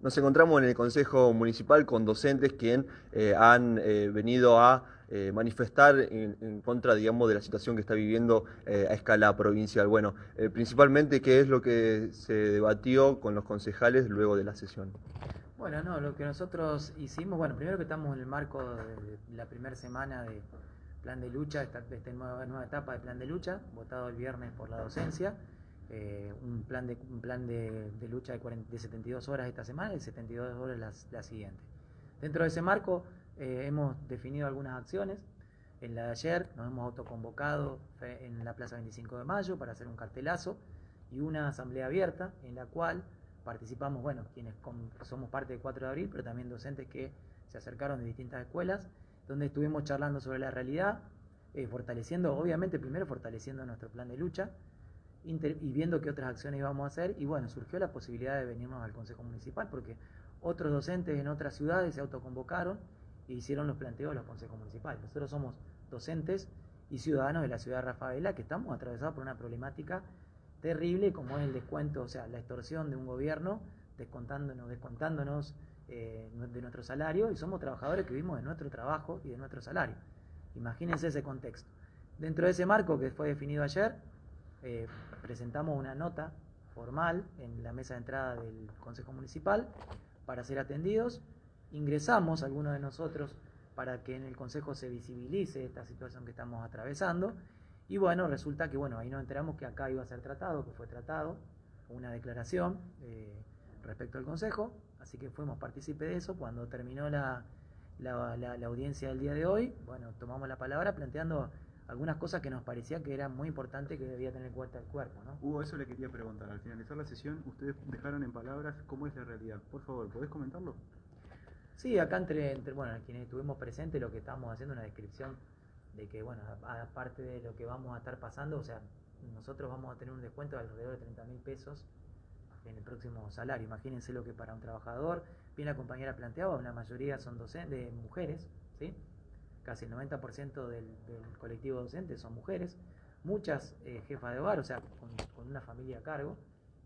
Nos encontramos en el Consejo Municipal con docentes que han venido a manifestar en contra, digamos, de la situación que está viviendo a escala provincial. Bueno, principalmente, ¿qué es lo que se debatió con los concejales luego de la sesión? Bueno, no, lo que nosotros hicimos, bueno, primero que estamos en el marco de la primera semana de plan de lucha, esta nueva etapa de plan de lucha, votado el viernes por la docencia, un plan de lucha de 72 horas esta semana y 72 horas la siguiente. Dentro de ese marco hemos definido algunas acciones. En la de ayer nos hemos autoconvocado en la Plaza 25 de Mayo para hacer un cartelazo y una asamblea abierta en la cual participamos, bueno, quienes somos parte de 4 de abril, pero también docentes que se acercaron de distintas escuelas, donde estuvimos charlando sobre la realidad, fortaleciendo, obviamente primero fortaleciendo nuestro plan de lucha y viendo qué otras acciones íbamos a hacer, y bueno, surgió la posibilidad de venirnos al Consejo Municipal, porque otros docentes en otras ciudades se autoconvocaron e hicieron los planteos de los consejos municipales. Nosotros somos docentes y ciudadanos de la ciudad de Rafaela que estamos atravesados por una problemática terrible como es el descuento, o sea, la extorsión de un gobierno descontándonos de nuestro salario, y somos trabajadores que vivimos de nuestro trabajo y de nuestro salario. Imagínense ese contexto. Dentro de ese marco que fue definido ayer, presentamos una nota formal en la mesa de entrada del Consejo Municipal para ser atendidos. Ingresamos algunos de nosotros para que en el Consejo se visibilice esta situación que estamos atravesando. Y bueno, resulta que ahí nos enteramos que acá iba a ser tratado, que fue tratado, una declaración respecto al Consejo, así que fuimos partícipes de eso. Cuando terminó la audiencia del día de hoy, bueno, tomamos la palabra planteando algunas cosas que nos parecía que era muy importante que debía tener en cuenta el cuerpo, ¿no? Hugo, eso le quería preguntar. Al finalizar la sesión, ustedes dejaron en palabras cómo es la realidad. Por favor, ¿podés comentarlo? Sí, acá bueno, quienes estuvimos presentes, lo que estamos haciendo es una descripción de que, bueno, aparte de lo que vamos a estar pasando, o sea, nosotros vamos a tener un descuento de alrededor de 30.000 pesos en el próximo salario. Imagínense lo que para un trabajador, bien la compañera planteaba, la mayoría son docentes, mujeres, ¿sí? Casi el 90% del colectivo docente son mujeres, muchas jefas de hogar, o sea, con una familia a cargo.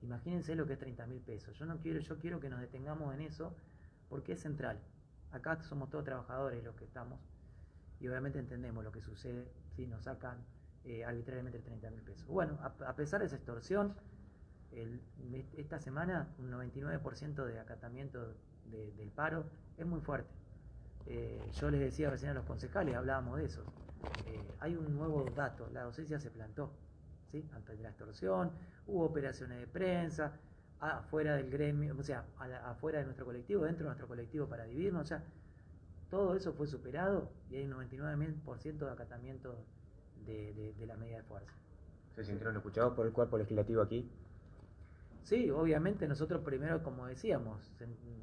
Imagínense lo que es 30.000 pesos. Yo quiero que nos detengamos en eso porque es central. Acá somos todos trabajadores los que estamos y obviamente entendemos lo que sucede si nos sacan arbitrariamente 30.000 pesos. Bueno, a pesar de esa extorsión, esta semana un 99% de acatamiento del paro es muy fuerte. Yo les decía recién a los concejales, hablábamos de eso. Hay un nuevo dato, la docencia se plantó, ¿sí? Ante la extorsión, hubo operaciones de prensa, afuera del gremio, o sea, afuera de nuestro colectivo, dentro de nuestro colectivo para dividirnos, o sea, todo eso fue superado y hay un 99% de acatamiento de la medida de fuerza. ¿Se sintieron escuchados por el cuerpo legislativo aquí? Sí, obviamente nosotros primero, como decíamos,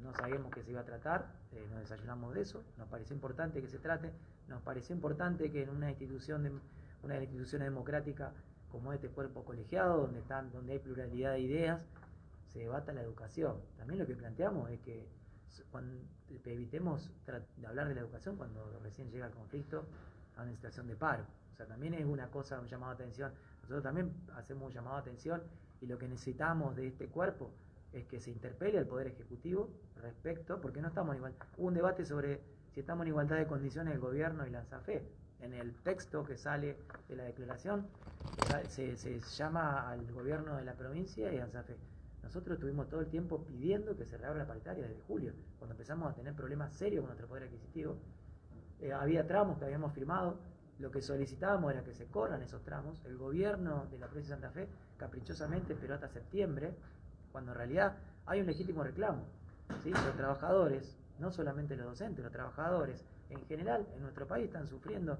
no sabíamos que se iba a tratar, nos desayunamos de eso, nos pareció importante que se trate, nos pareció importante que en una de las instituciones democráticas como este cuerpo colegiado, donde hay pluralidad de ideas, se debata la educación. También lo que planteamos es que evitemos hablar de la educación cuando recién llega el conflicto a una situación de paro. O sea, también es una cosa, un llamado de atención. Nosotros también hacemos un llamado de atención y lo que necesitamos de este cuerpo es que se interpele al Poder Ejecutivo respecto, porque no estamos en igualdad. Hubo un debate sobre si estamos en igualdad de condiciones el gobierno y la ANSAFE. En el texto que sale de la declaración se llama al gobierno de la provincia y a ANSAFE. Nosotros estuvimos todo el tiempo pidiendo que se reabra la paritaria desde julio, cuando empezamos a tener problemas serios con nuestro poder adquisitivo. Había tramos que habíamos firmado, lo que solicitábamos era que se corran esos tramos. El gobierno de la provincia de Santa Fe caprichosamente esperó hasta septiembre, cuando en realidad hay un legítimo reclamo, ¿sí? Los trabajadores, no solamente los docentes, los trabajadores en general en nuestro país están sufriendo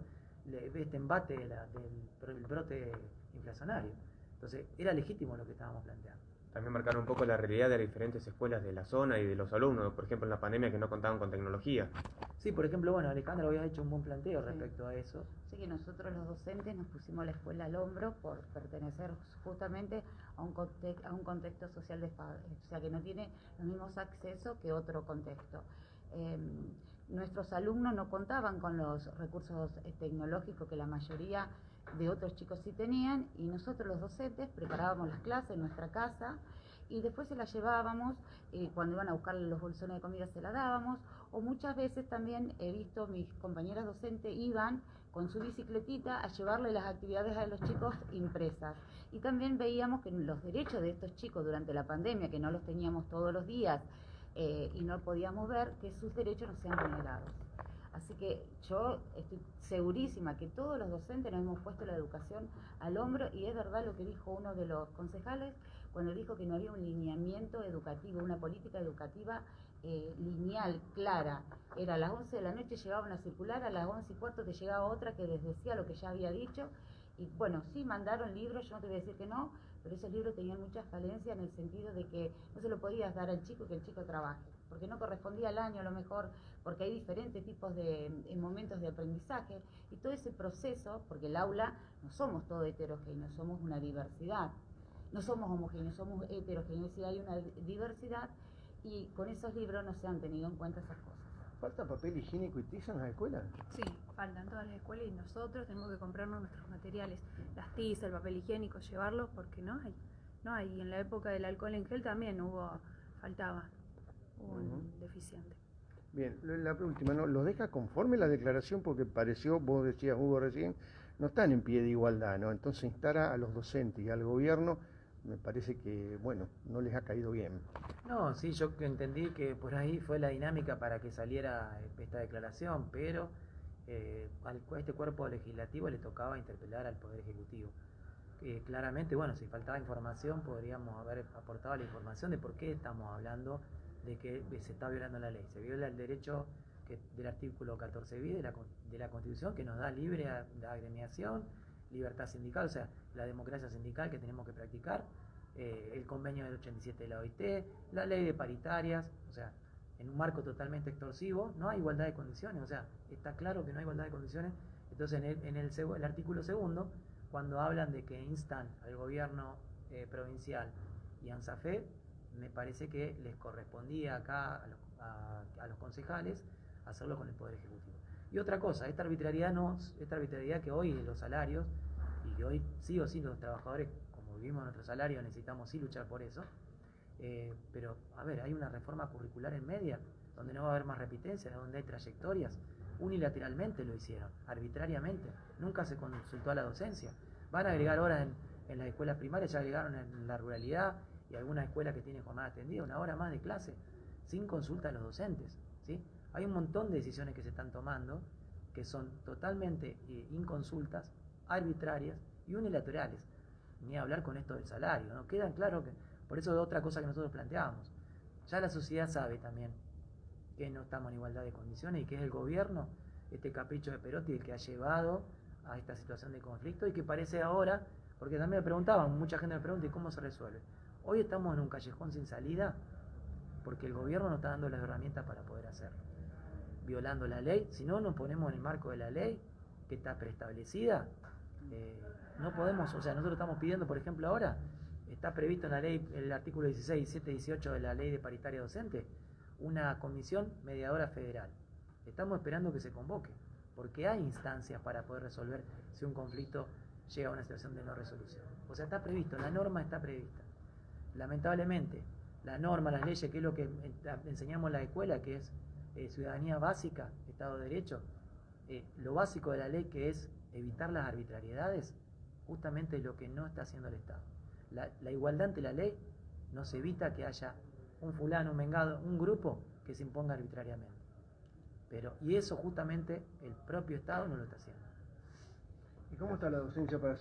este embate del brote inflacionario. Entonces era legítimo lo que estábamos planteando. También marcaron un poco la realidad de las diferentes escuelas de la zona y de los alumnos, por ejemplo en la pandemia que no contaban con tecnología. Sí, por ejemplo, bueno, Alejandra había hecho un buen planteo respecto a eso. Sí, que nosotros los docentes nos pusimos la escuela al hombro por pertenecer justamente a un contexto social desfavorable, o sea, que no tiene los mismos accesos que otro contexto. Nuestros alumnos no contaban con los recursos tecnológicos que la mayoría de otros chicos sí tenían, y nosotros los docentes preparábamos las clases en nuestra casa y después se la llevábamos, cuando iban a buscar los bolsones de comida se la dábamos, o muchas veces también he visto mis compañeras docentes iban con su bicicletita a llevarle las actividades a los chicos impresas. Y también veíamos que los derechos de estos chicos durante la pandemia, que no los teníamos todos los días y no podíamos ver, que sus derechos no sean vulnerados. Así que yo estoy segurísima que todos los docentes nos hemos puesto la educación al hombro, y es verdad lo que dijo uno de los concejales cuando dijo que no había un lineamiento educativo, una política educativa lineal, clara. Era a las 11 de la noche llegaba una circular, a las 11:15 te llegaba otra que les decía lo que ya había dicho, y bueno, sí mandaron libros, yo no te voy a decir que no, pero esos libros tenían muchas falencias en el sentido de que no se lo podías dar al chico y que el chico trabaje, porque no correspondía al año a lo mejor, porque hay diferentes tipos de momentos de aprendizaje, y todo ese proceso, porque el aula no somos todos heterogéneos, somos una diversidad, no somos homogéneos, somos heterogéneos, y hay una diversidad, y con esos libros no se han tenido en cuenta esas cosas. ¿Falta papel higiénico y tiza en las escuelas? Sí, faltan todas las escuelas y nosotros tenemos que comprarnos nuestros materiales, las tizas, el papel higiénico, llevarlos porque no hay. Y en la época del alcohol en gel también faltaba un deficiente. Bien, la última, ¿no? ¿Los deja conforme la declaración? Porque pareció, vos decías, Hugo, recién, no están en pie de igualdad, ¿no? Entonces instar a los docentes y al gobierno, me parece que, bueno, no les ha caído bien. No, sí, yo entendí que por ahí fue la dinámica para que saliera esta declaración, pero a este cuerpo legislativo le tocaba interpelar al Poder Ejecutivo. Claramente, bueno, si faltaba información, podríamos haber aportado la información de por qué estamos hablando de que se está violando la ley. Se viola el derecho del artículo 14 bis de la Constitución, que nos da libre agremiación, libertad sindical, o sea, la democracia sindical que tenemos que practicar, el convenio del 87 de la OIT, la ley de paritarias, o sea, en un marco totalmente extorsivo, no hay igualdad de condiciones, o sea, está claro que no hay igualdad de condiciones. Entonces, en el artículo segundo, cuando hablan de que instan al gobierno provincial y a ANSAFE, me parece que les correspondía acá a los concejales hacerlo con el Poder Ejecutivo. Y otra cosa, esta arbitrariedad que hoy los salarios, y que hoy sí o sí los trabajadores, como vivimos nuestro salario, necesitamos sí luchar por eso, pero a ver, hay una reforma curricular en media, donde no va a haber más repitencias, donde hay trayectorias, unilateralmente lo hicieron, arbitrariamente, nunca se consultó a la docencia. Van a agregar horas en las escuelas primarias, ya agregaron en la ruralidad y algunas escuelas que tienen jornada extendida, 1 hora más de clase, sin consulta a los docentes, ¿sí? Hay un montón de decisiones que se están tomando que son totalmente inconsultas, arbitrarias y unilaterales. Ni hablar con esto del salario, ¿no? Quedan claro que, por eso es otra cosa que nosotros planteábamos. Ya la sociedad sabe también que no estamos en igualdad de condiciones y que es el gobierno, este capricho de Perotti, el que ha llevado a esta situación de conflicto y que parece ahora, porque también me preguntaban, mucha gente me pregunta, ¿y cómo se resuelve? Hoy estamos en un callejón sin salida porque el gobierno no está dando las herramientas para poder hacerlo. Violando la ley, si no nos ponemos en el marco de la ley que está preestablecida, no podemos, o sea, nosotros estamos pidiendo, por ejemplo, ahora, está previsto en la ley, el artículo 16, 17, 18 de la ley de paritaria docente, una comisión mediadora federal. Estamos esperando que se convoque, porque hay instancias para poder resolver si un conflicto llega a una situación de no resolución. O sea, está previsto, la norma está prevista. Lamentablemente, la norma, las leyes, que es lo que enseñamos en la escuela, que es ciudadanía básica, Estado de Derecho, lo básico de la ley, que es evitar las arbitrariedades, justamente es lo que no está haciendo el Estado. La igualdad ante la ley nos evita que haya un fulano, un mengado, un grupo que se imponga arbitrariamente. Y eso justamente el propio Estado no lo está haciendo. ¿Y cómo está la docencia para